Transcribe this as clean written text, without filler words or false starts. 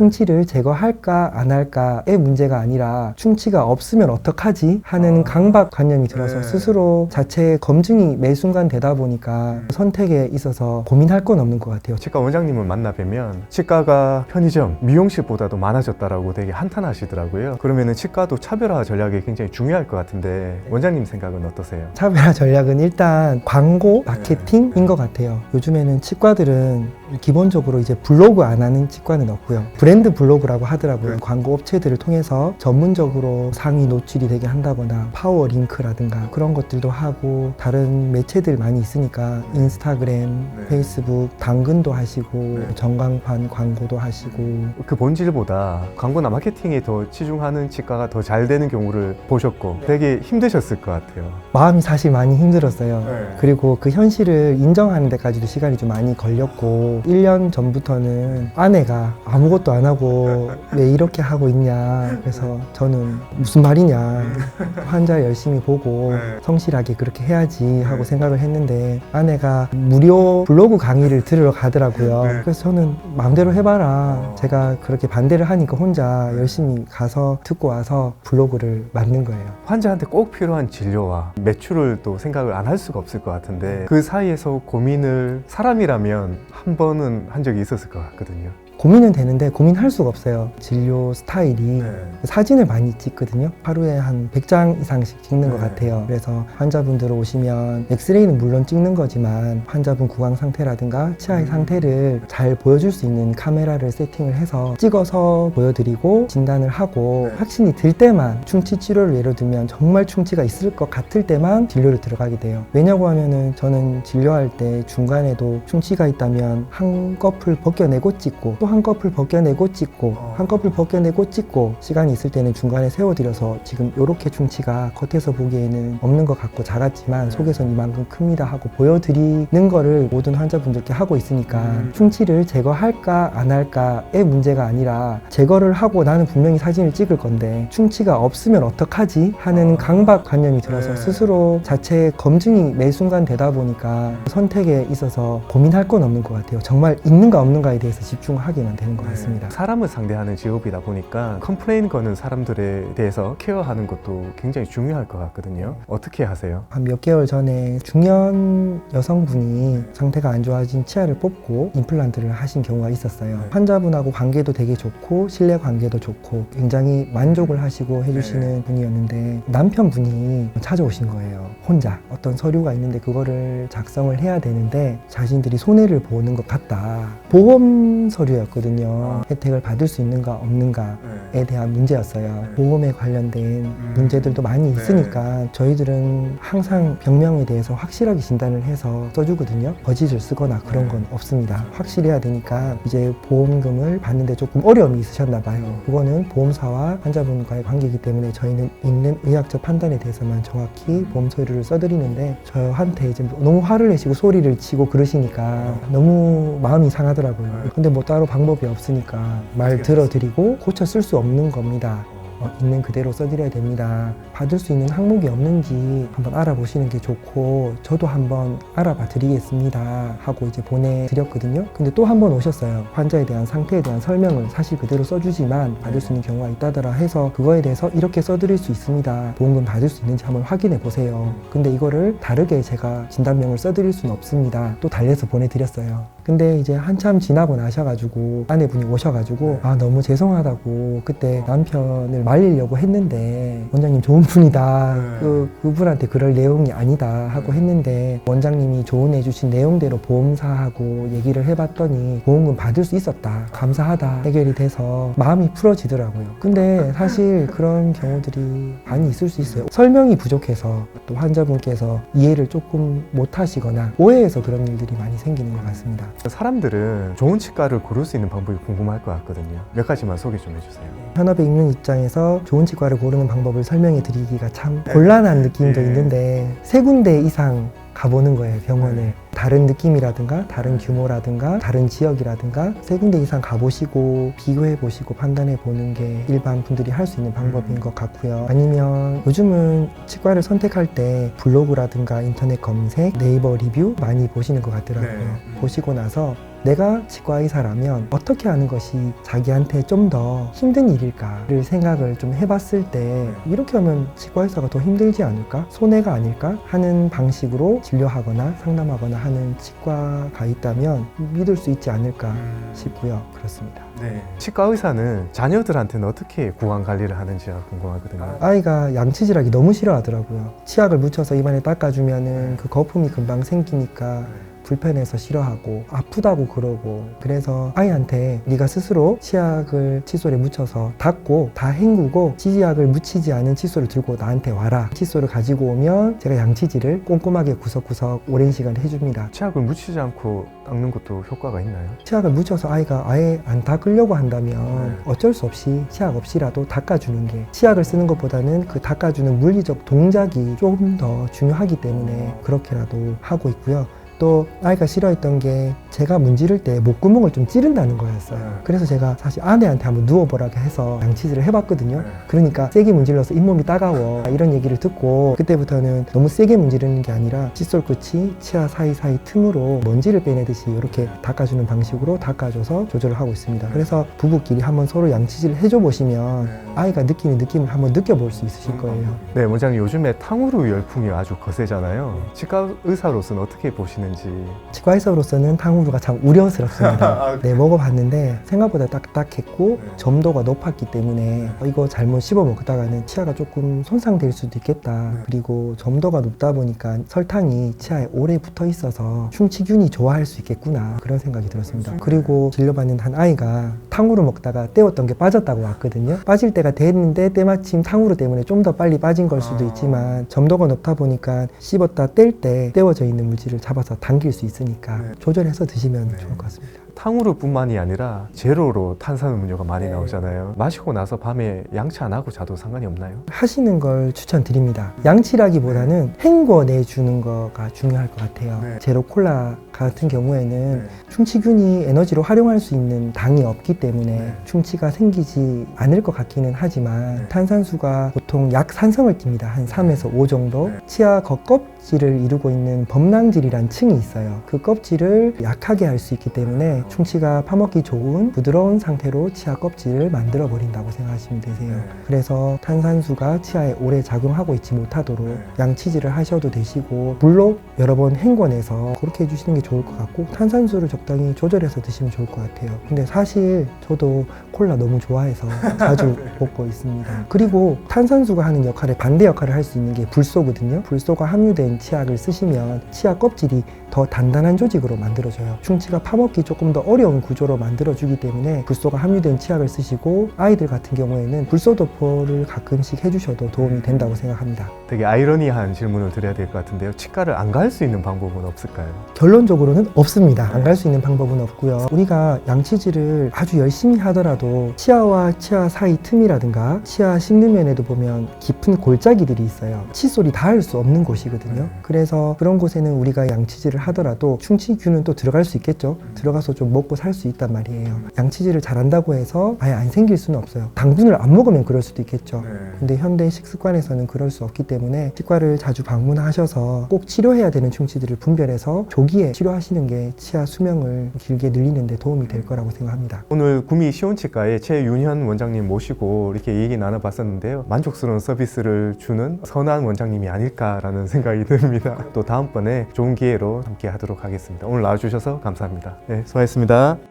충치를 제거할까 안 할까의 문제가 아니라 충치가 없으면 어떡하지 하는 강박관념이 들어서 스스로 자체 검증이 매 순간 되다 보니까 선택에 있어서 고민할 건 없는 것 같아요. 치과 원장님을 만나 뵈면 치과가 편의점, 미용실보다도 많아졌다라고 되게 한탄하시더라고요. 그러면은 치과도 차별화 전략이 굉장히 중요할 것 같은데 원장님 생각은 어떠세요? 차별화 전략은 일단 광고, 마케팅인 것 같아요. 요즘에는 치과들은 기본적으로 이제 블로그 안 하는 치과는 없고요. 브랜드 블로그라고 하더라고요. 광고 업체들을 통해서 전문적으로 상위 노출이 되게 한다거나 파워 링크라든가 그런 것들도 하고 다른 매체들 많이 있으니까 인스타그램, 페이스북, 당근도 하시고 전광판 광고도 하시고 그 본질보다 광고나 마케팅에 더 치중하는 치과가 더 잘 되는 경우를 보셨고 되게 힘드셨을 것 같아요. 마음이 사실 많이 힘들었어요. 그리고 그 현실을 인정하는 데까지도 시간이 좀 많이 걸렸고 1년 전부터는 아내가 아무것도 안 하고 왜 이렇게 하고 있냐 그래서 저는 무슨 말이냐 환자 열심히 보고 성실하게 그렇게 해야지 하고 생각을 했는데 아내가 무료 블로그 강의를 들으러 가더라고요. 그래서 저는 마음대로 해봐라 제가 그렇게 반대를 하니까 혼자 열심히 가서 듣고 와서 블로그를 만든 거예요. 환자한테 꼭 필요한 진료와 매출을 또 생각을 안 할 수가 없을 것 같은데 그 사이에서 고민을 사람이라면 한 번은 한 적이 있었을 것 같거든요. 고민은 되는데 고민할 수가 없어요. 진료 스타일이 사진을 많이 찍거든요. 하루에 한 100장 이상씩 찍는 것 같아요. 그래서 환자분들 오시면 엑스레이는 물론 찍는 거지만 환자분 구강 상태라든가 치아의 상태를 잘 보여줄 수 있는 카메라를 세팅을 해서 찍어서 보여드리고 진단을 하고 확신이 들 때만 충치 치료를 예를 들면 정말 충치가 있을 것 같을 때만 진료를 들어가게 돼요. 왜냐고 하면은 저는 진료할 때 중간에도 충치가 있다면 한꺼풀 벗겨내고 찍고 또 한꺼풀 벗겨내고 찍고 한꺼풀 벗겨내고 찍고 시간이 있을 때는 중간에 세워드려서 지금 이렇게 충치가 겉에서 보기에는 없는 것 같고 작았지만 속에선 이만큼 큽니다 하고 보여드리는 거를 모든 환자분들께 하고 있으니까 충치를 제거할까 안 할까의 문제가 아니라 제거를 하고 나는 분명히 사진을 찍을 건데 충치가 없으면 어떡하지 하는 강박관념이 들어서 스스로 자체 검증이 매 순간 되다 보니까 선택에 있어서 고민할 건 없는 것 같아요. 정말 있는가 없는가에 대해서 집중하게 되는 것 같습니다. 사람을 상대하는 직업이다 보니까 컴플레인 거는 사람들에 대해서 케어하는 것도 굉장히 중요할 것 같거든요. 어떻게 하세요? 한 몇 개월 전에 중년 여성분이 상태가 안 좋아진 치아를 뽑고 임플란트를 하신 경우가 있었어요. 환자분하고 관계도 되게 좋고 신뢰 관계도 좋고 굉장히 만족을 하시고 해주시는 분이었는데 남편분이 찾아오신 거예요. 혼자 어떤 서류가 있는데 그거를 작성을 해야 되는데 자신들이 손해를 보는 것 같다. 보험 서류였거든요. 혜택을 받을 수 있는가 없는가에 대한 문제였어요. 보험에 관련된 문제들도 많이 있으니까 저희들은 항상 병명에 대해서 확실하게 진단을 해서 써주거든요. 거짓을 쓰거나 그런 건 없습니다. 확실해야 되니까 이제 보험금을 받는데 조금 어려움이 있으셨나 봐요. 그거는 보험사와 환자분과의 관계이기 때문에 저희는 있는 의학적 판단에 대해서만 정확히 보험 서류를 써드리는데 저한테 이제 너무 화를 내시고 소리를 치고 그러시니까 너무 마음이 상하더라고요. 근데 뭐 따로 방법이 없으니까 말 들어드리고 고쳐 쓸 수 없는 겁니다. 있는 그대로 써드려야 됩니다. 받을 수 있는 항목이 없는지 한번 알아보시는 게 좋고 저도 한번 알아봐 드리겠습니다 하고 이제 보내드렸거든요. 근데 또 한 번 오셨어요. 환자에 대한 상태에 대한 설명을 사실 그대로 써주지만 받을 수 있는 경우가 있다더라 해서 그거에 대해서 이렇게 써드릴 수 있습니다. 보험금 받을 수 있는지 한번 확인해 보세요. 근데 이거를 다르게 제가 진단명을 써드릴 수는 없습니다. 또 달래서 보내드렸어요. 근데 이제 한참 지나고 나셔가지고 아내분이 오셔가지고 너무 죄송하다고 그때 남편을 말리려고 했는데 원장님 좋은 분이다 그분한테 그럴 내용이 아니다 하고 했는데 원장님이 조언해 주신 내용대로 보험사하고 얘기를 해봤더니 보험금 받을 수 있었다 감사하다 해결이 돼서 마음이 풀어지더라고요. 근데 사실 그런 경우들이 많이 있을 수 있어요. 설명이 부족해서 또 환자분께서 이해를 조금 못 하시거나 오해해서 그런 일들이 많이 생기는 것 같습니다. 사람들은 좋은 치과를 고를 수 있는 방법이 궁금할 것 같거든요. 몇 가지만 소개 좀 해주세요. 현업에 있는 입장에서 좋은 치과를 고르는 방법을 설명해 드리기가 참 곤란한 느낌도 있는데 3군데 이상 가보는 거예요. 병원을 다른 느낌이라든가 다른 규모라든가 다른 지역이라든가 3군데 이상 가보시고 비교해 보시고 판단해 보는 게 일반 분들이 할 수 있는 방법인 것 같고요. 아니면 요즘은 치과를 선택할 때 블로그라든가 인터넷 검색, 네이버 리뷰 많이 보시는 것 같더라고요. 보시고 나서 내가 치과 의사라면 어떻게 하는 것이 자기한테 좀 더 힘든 일일까를 생각을 좀 해봤을 때 이렇게 하면 치과 의사가 더 힘들지 않을까? 손해가 아닐까? 하는 방식으로 진료하거나 상담하거나 하는 치과가 있다면 믿을 수 있지 않을까 싶고요. 그렇습니다. 치과 의사는 자녀들한테는 어떻게 구강 관리를 하는지가 궁금하거든요. 아이가 양치질하기 너무 싫어하더라고요. 치약을 묻혀서 입안에 닦아주면은 그 거품이 금방 생기니까 불편해서 싫어하고 아프다고 그러고, 그래서 아이한테 네가 스스로 치약을 칫솔에 묻혀서 닦고 다 헹구고 치약을 묻히지 않은 칫솔을 들고 나한테 와라. 칫솔을 가지고 오면 제가 양치질을 꼼꼼하게 구석구석 오랜 시간 해줍니다. 치약을 묻히지 않고 닦는 것도 효과가 있나요? 치약을 묻혀서 아이가 아예 안 닦으려고 한다면 어쩔 수 없이 치약 없이라도 닦아주는 게, 치약을 쓰는 것보다는 그 닦아주는 물리적 동작이 조금 더 중요하기 때문에 그렇게라도 하고 있고요. 또 아이가 싫어했던 게 제가 문지를 때 목구멍을 좀 찌른다는 거였어요. 그래서 제가 사실 아내한테 한번 누워보라고 해서 양치질을 해봤거든요. 그러니까 세게 문질러서 잇몸이 따가워 이런 얘기를 듣고, 그때부터는 너무 세게 문지르는 게 아니라 칫솔 끝이 치아 사이사이 틈으로 먼지를 빼내듯이 이렇게 닦아주는 방식으로 닦아줘서 조절을 하고 있습니다. 그래서 부부끼리 한번 서로 양치질을 해줘 보시면 아이가 느끼는 느낌을 한번 느껴볼 수 있으실 거예요. 네, 원장님, 요즘에 탕후루 열풍이 아주 거세잖아요. 치과 의사로서는 어떻게 보시는지. 치과 의사로서는 탕후루가 참 우려스럽습니다. 네, 먹어봤는데 생각보다 딱딱했고 점도가 높았기 때문에 이거 잘못 씹어 먹다가는 치아가 조금 손상될 수도 있겠다. 그리고 점도가 높다 보니까 설탕이 치아에 오래 붙어 있어서 충치균이 좋아할 수 있겠구나, 그런 생각이 들었습니다. 그리고 진료받는 한 아이가 탕후루 먹다가 떼웠던 게 빠졌다고 왔거든요. 빠질 때가 됐는데 때마침 탕후루 때문에 좀 더 빨리 빠진 걸 수도 있지만 점도가 높다 보니까 씹었다 뗄 때 떼워져 있는 물질을 잡아서 당길 수 있으니까 조절해서 드시면 좋을 것 같습니다. 탕후루뿐만이 아니라 제로로 탄산음료가 많이 나오잖아요. 마시고 나서 밤에 양치 안 하고 자도 상관이 없나요? 하시는 걸 추천드립니다. 양치라기보다는 헹궈내주는 거가 중요할 것 같아요. 제로 콜라 같은 경우에는 충치균이 에너지로 활용할 수 있는 당이 없기 때문에 충치가 생기지 않을 것 같기는 하지만 탄산수가 보통 약 산성을 띱니다. 한 3에서 5 정도. 치아 겉껍질을 이루고 있는 범랑질이란 층이 있어요. 그 껍질을 약하게 할 수 있기 때문에 충치가 파먹기 좋은 부드러운 상태로 치아 껍질을 만들어 버린다고 생각하시면 되세요. 그래서 탄산수가 치아에 오래 작용하고 있지 못하도록 양치질을 하셔도 되시고, 물로 여러 번 헹궈내서 그렇게 해주시는 게 좋을 것 같고, 탄산수를 적당히 조절해서 드시면 좋을 것 같아요. 근데 사실 저도 콜라 너무 좋아해서 자주 먹고 있습니다. 그리고 탄산수가 하는 역할에 반대 역할을 할 수 있는 게 불소거든요. 불소가 함유된 치약을 쓰시면 치아 껍질이 더 단단한 조직으로 만들어져요. 충치가 파먹기 조금 더 어려운 구조로 만들어주기 때문에 불소가 함유된 치약을 쓰시고, 아이들 같은 경우에는 불소 도포를 가끔씩 해주셔도 도움이 된다고 생각합니다. 되게 아이러니한 질문을 드려야 될 것 같은데요. 치과를 안 갈 수 있는 방법은 없을까요? 결론적으로는 없습니다. 안 갈 수 있는 방법은 없고요. 우리가 양치질을 아주 열심히 하더라도 치아와 치아 사이 틈이라든가 치아 씹는 면에도 보면 깊은 골짜기들이 있어요. 칫솔이 닿을 수 없는 곳이거든요. 그래서 그런 곳에는 우리가 양치질을 하더라도 충치균은 또 들어갈 수 있겠죠. 들어가서 좀 먹고 살 수 있단 말이에요. 양치질을 잘한다고 해서 아예 안 생길 수는 없어요. 당분을 안 먹으면 그럴 수도 있겠죠. 근데 현대 식습관에서는 그럴 수 없기 때문에 치과를 자주 방문하셔서 꼭 치료해야 되는 충치들을 분별해서 조기에 치료하시는 게 치아 수명을 길게 늘리는 데 도움이 될 거라고 생각합니다. 오늘 구미 시온치과의 최윤현 원장님 모시고 이렇게 얘기 나눠봤었는데요. 만족스러운 서비스를 주는 선한 원장님이 아닐까라는 생각이 듭니다. 또 다음번에 좋은 기회로 함께 하도록 하겠습니다. 오늘 나와주셔서 감사합니다. 네, 수고하셨습니다.